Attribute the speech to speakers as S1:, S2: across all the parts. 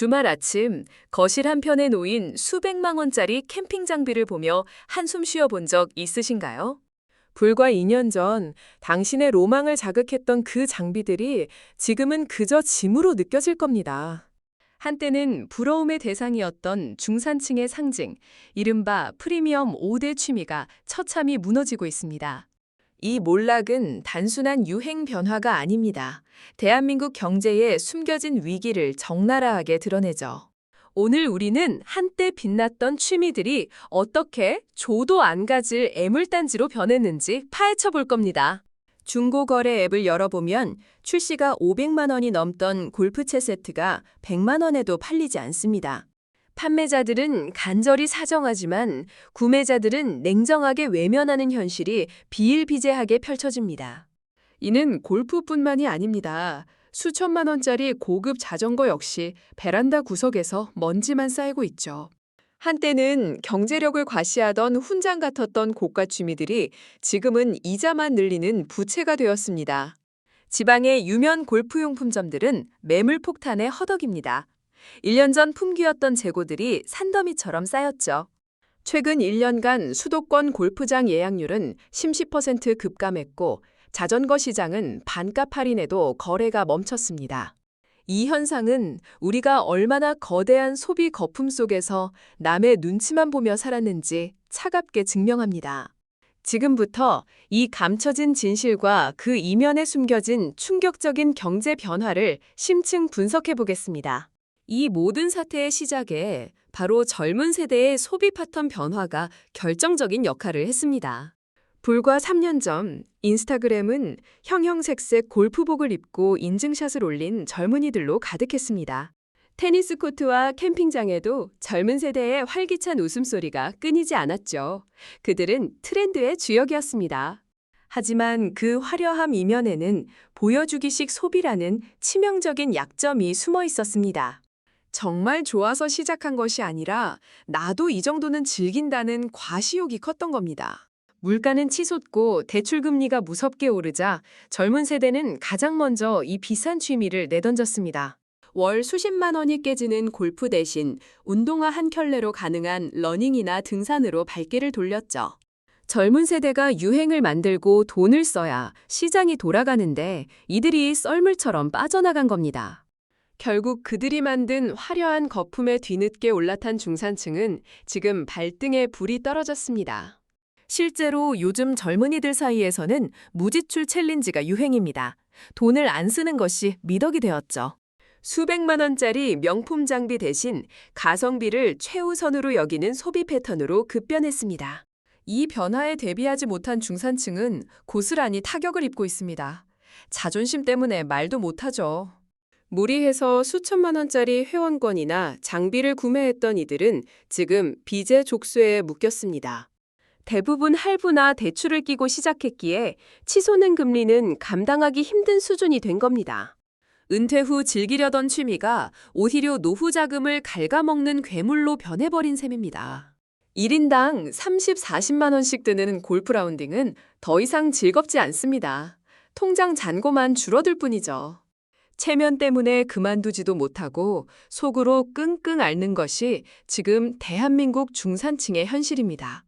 S1: 주말 아침 거실 한편에 놓인 수백만 원짜리 캠핑 장비를 보며 한숨 쉬어본 적 있으신가요?
S2: 불과 2년 전 당신의 로망을 자극했던 그 장비들이 지금은 그저 짐으로 느껴질 겁니다.
S1: 한때는 부러움의 대상이었던 중산층의 상징, 이른바 프리미엄 5대 취미가 처참히 무너지고 있습니다. 이 몰락은 단순한 유행 변화가 아닙니다. 대한민국 경제의 숨겨진 위기를 적나라하게 드러내죠. 오늘 우리는 한때 빛났던 취미들이 어떻게 조도 안 가질 애물단지로 변했는지 파헤쳐 볼 겁니다. 중고거래 앱을 열어보면 출시가 500만 원이 넘던 골프채 세트가 100만 원에도 팔리지 않습니다. 판매자들은 간절히 사정하지만 구매자들은 냉정하게 외면하는 현실이 비일비재하게 펼쳐집니다. 이는 골프뿐만이 아닙니다. 수천만 원짜리 고급 자전거 역시 베란다 구석에서 먼지만 쌓이고 있죠. 한때는 경제력을 과시하던 훈장 같았던 고가 취미들이 지금은 이자만 늘리는 부채가 되었습니다. 지방의 유명 골프용품점들은 매물 폭탄에 허덕입니다. 1년 전 품귀였던 재고들이 산더미처럼 쌓였죠. 최근 1년간 수도권 골프장 예약률은 10% 급감했고 자전거 시장은 반값 할인에도 거래가 멈췄습니다. 이 현상은 우리가 얼마나 거대한 소비 거품 속에서 남의 눈치만 보며 살았는지 차갑게 증명합니다. 지금부터 이 감춰진 진실과 그 이면에 숨겨진 충격적인 경제 변화를 심층 분석해 보겠습니다. 이 모든 사태의 시작에 바로 젊은 세대의 소비 패턴 변화가 결정적인 역할을 했습니다. 불과 3년 전 인스타그램은 형형색색 골프복을 입고 인증샷을 올린 젊은이들로 가득했습니다. 테니스 코트와 캠핑장에도 젊은 세대의 활기찬 웃음소리가 끊이지 않았죠. 그들은 트렌드의 주역이었습니다. 하지만 그 화려함 이면에는 보여주기식 소비라는 치명적인 약점이 숨어 있었습니다. 정말 좋아서 시작한 것이 아니라 나도 이 정도는 즐긴다는 과시욕이 컸던 겁니다. 물가는 치솟고 대출금리가 무섭게 오르자 젊은 세대는 가장 먼저 이 비싼 취미를 내던졌습니다. 월 수십만 원이 깨지는 골프 대신 운동화 한 켤레로 가능한 러닝이나 등산으로 발길을 돌렸죠. 젊은 세대가 유행을 만들고 돈을 써야 시장이 돌아가는데 이들이 썰물처럼 빠져나간 겁니다. 결국 그들이 만든 화려한 거품에 뒤늦게 올라탄 중산층은 지금 발등에 불이 떨어졌습니다. 실제로 요즘 젊은이들 사이에서는 무지출 챌린지가 유행입니다. 돈을 안 쓰는 것이 미덕이 되었죠. 수백만 원짜리 명품 장비 대신 가성비를 최우선으로 여기는 소비 패턴으로 급변했습니다. 이 변화에 대비하지 못한 중산층은 고스란히 타격을 입고 있습니다. 자존심 때문에 말도 못하죠. 무리해서 수천만 원짜리 회원권이나 장비를 구매했던 이들은 지금 빚의 족쇄에 묶였습니다. 대부분 할부나 대출을 끼고 시작했기에 치솟는 금리는 감당하기 힘든 수준이 된 겁니다. 은퇴 후 즐기려던 취미가 오히려 노후 자금을 갉아먹는 괴물로 변해버린 셈입니다. 1인당 30, 40만 원씩 드는 골프 라운딩은 더 이상 즐겁지 않습니다. 통장 잔고만 줄어들 뿐이죠. 체면 때문에 그만두지도 못하고 속으로 끙끙 앓는 것이 지금 대한민국 중산층의 현실입니다.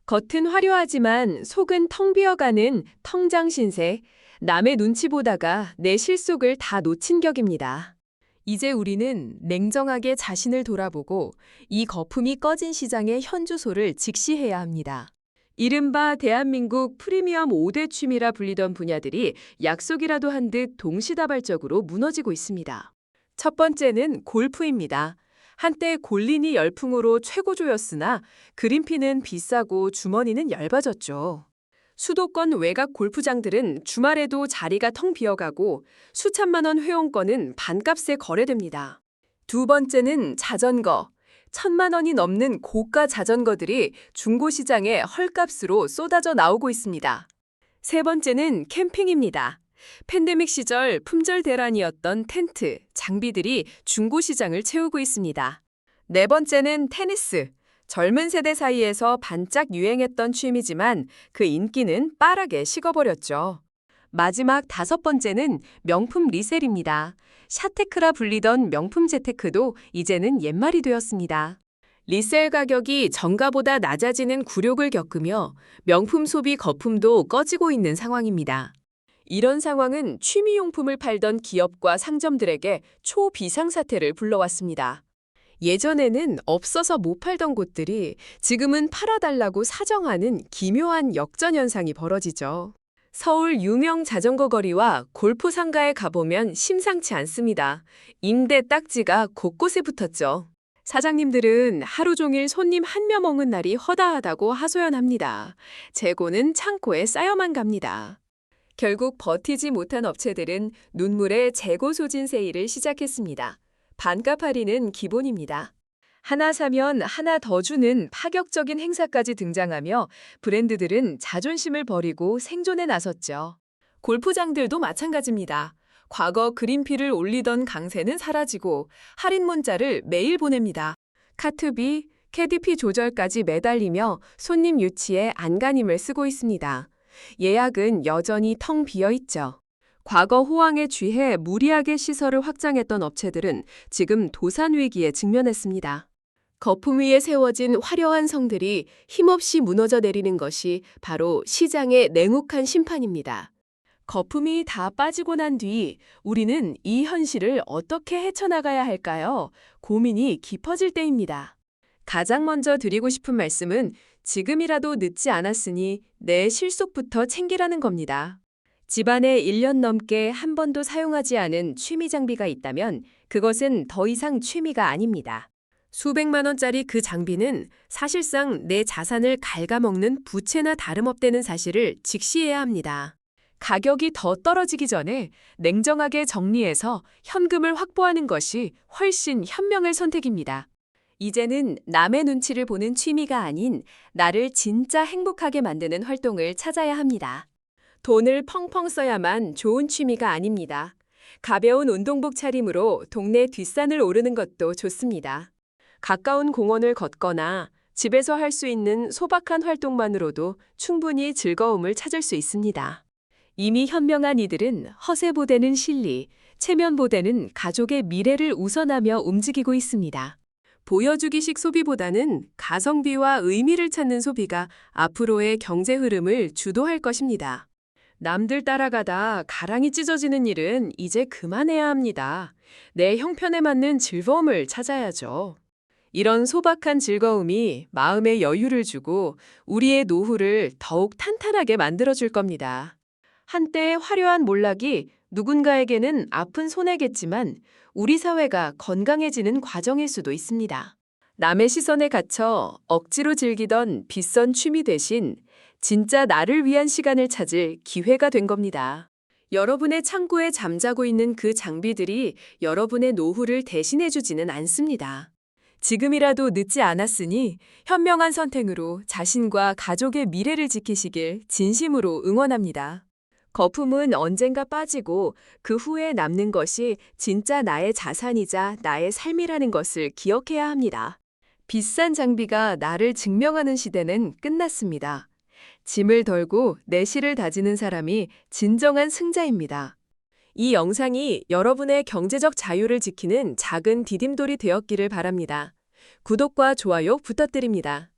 S1: 겉은 화려하지만 속은 텅 비어가는 텅장 신세, 남의 눈치 보다가 내 실속을 다 놓친 격입니다. 이제 우리는 냉정하게 자신을 돌아보고 이 거품이 꺼진 시장의 현주소를 직시해야 합니다. 이른바 대한민국 프리미엄 5대 취미라 불리던 분야들이 약속이라도 한 듯 동시다발적으로 무너지고 있습니다. 첫 번째는 골프입니다. 한때 골린이 열풍으로 최고조였으나 그린피는 비싸고 주머니는 얇아졌죠. 수도권 외곽 골프장들은 주말에도 자리가 텅 비어가고 수천만 원 회원권은 반값에 거래됩니다. 두 번째는 자전거. 1,000만 원이 넘는 고가 자전거들이 중고시장에 헐값으로 쏟아져 나오고 있습니다. 세 번째는 캠핑입니다. 팬데믹 시절 품절 대란이었던 텐트, 장비들이 중고시장을 채우고 있습니다. 네 번째는 테니스. 젊은 세대 사이에서 반짝 유행했던 취미지만 그 인기는 빠르게 식어버렸죠. 마지막 5번째는 명품 리셀입니다. 샤테크라 불리던 명품 재테크도 이제는 옛말이 되었습니다. 리셀 가격이 정가보다 낮아지는 굴욕을 겪으며 명품 소비 거품도 꺼지고 있는 상황입니다. 이런 상황은 취미용품을 팔던 기업과 상점들에게 초비상사태를 불러왔습니다. 예전에는 없어서 못 팔던 곳들이 지금은 팔아달라고 사정하는 기묘한 역전현상이 벌어지죠. 서울 유명 자전거 거리와 골프 상가에 가보면 심상치 않습니다. 임대 딱지가 곳곳에 붙었죠. 사장님들은 하루 종일 손님 한며 먹는 날이 허다하다고 하소연합니다. 재고는 창고에 쌓여만 갑니다. 결국 버티지 못한 업체들은 눈물의 재고 소진 세일을 시작했습니다. 반값 할인은 기본입니다. 하나 사면 하나 더 주는 파격적인 행사까지 등장하며 브랜드들은 자존심을 버리고 생존에 나섰죠. 골프장들도 마찬가지입니다. 과거 그린피를 올리던 강세는 사라지고 할인 문자를 매일 보냅니다. 카트비, 캐디피 조절까지 매달리며 손님 유치에 안간힘을 쓰고 있습니다. 예약은 여전히 텅 비어 있죠. 과거 호황에 취해 무리하게 시설을 확장했던 업체들은 지금 도산 위기에 직면했습니다. 거품 위에 세워진 화려한 성들이 힘없이 무너져 내리는 것이 바로 시장의 냉혹한 심판입니다. 거품이 다 빠지고 난 뒤 우리는 이 현실을 어떻게 헤쳐나가야 할까요? 고민이 깊어질 때입니다. 가장 먼저 드리고 싶은 말씀은 지금이라도 늦지 않았으니 내 실속부터 챙기라는 겁니다. 집안에 1년 넘게 한 번도 사용하지 않은 취미 장비가 있다면 그것은 더 이상 취미가 아닙니다. 수백만 원짜리 그 장비는 사실상 내 자산을 갉아먹는 부채나 다름없다는 사실을 직시해야 합니다. 가격이 더 떨어지기 전에 냉정하게 정리해서 현금을 확보하는 것이 훨씬 현명한 선택입니다. 이제는 남의 눈치를 보는 취미가 아닌 나를 진짜 행복하게 만드는 활동을 찾아야 합니다. 돈을 펑펑 써야만 좋은 취미가 아닙니다. 가벼운 운동복 차림으로 동네 뒷산을 오르는 것도 좋습니다. 가까운 공원을 걷거나 집에서 할 수 있는 소박한 활동만으로도 충분히 즐거움을 찾을 수 있습니다. 이미 현명한 이들은 허세보다는 실리, 체면보다는 가족의 미래를 우선하며 움직이고 있습니다. 보여주기식 소비보다는 가성비와 의미를 찾는 소비가 앞으로의 경제 흐름을 주도할 것입니다. 남들 따라가다 가랑이 찢어지는 일은 이제 그만해야 합니다. 내 형편에 맞는 즐거움을 찾아야죠. 이런 소박한 즐거움이 마음의 여유를 주고 우리의 노후를 더욱 탄탄하게 만들어줄 겁니다. 한때의 화려한 몰락이 누군가에게는 아픈 손해겠지만 우리 사회가 건강해지는 과정일 수도 있습니다. 남의 시선에 갇혀 억지로 즐기던 빗선 취미 대신 진짜 나를 위한 시간을 찾을 기회가 된 겁니다. 여러분의 창고에 잠자고 있는 그 장비들이 여러분의 노후를 대신해주지는 않습니다. 지금이라도 늦지 않았으니 현명한 선택으로 자신과 가족의 미래를 지키시길 진심으로 응원합니다. 거품은 언젠가 빠지고 그 후에 남는 것이 진짜 나의 자산이자 나의 삶이라는 것을 기억해야 합니다. 비싼 장비가 나를 증명하는 시대는 끝났습니다. 짐을 덜고 내실을 다지는 사람이 진정한 승자입니다. 이 영상이 여러분의 경제적 자유를 지키는 작은 디딤돌이 되었기를 바랍니다. 구독과 좋아요 부탁드립니다.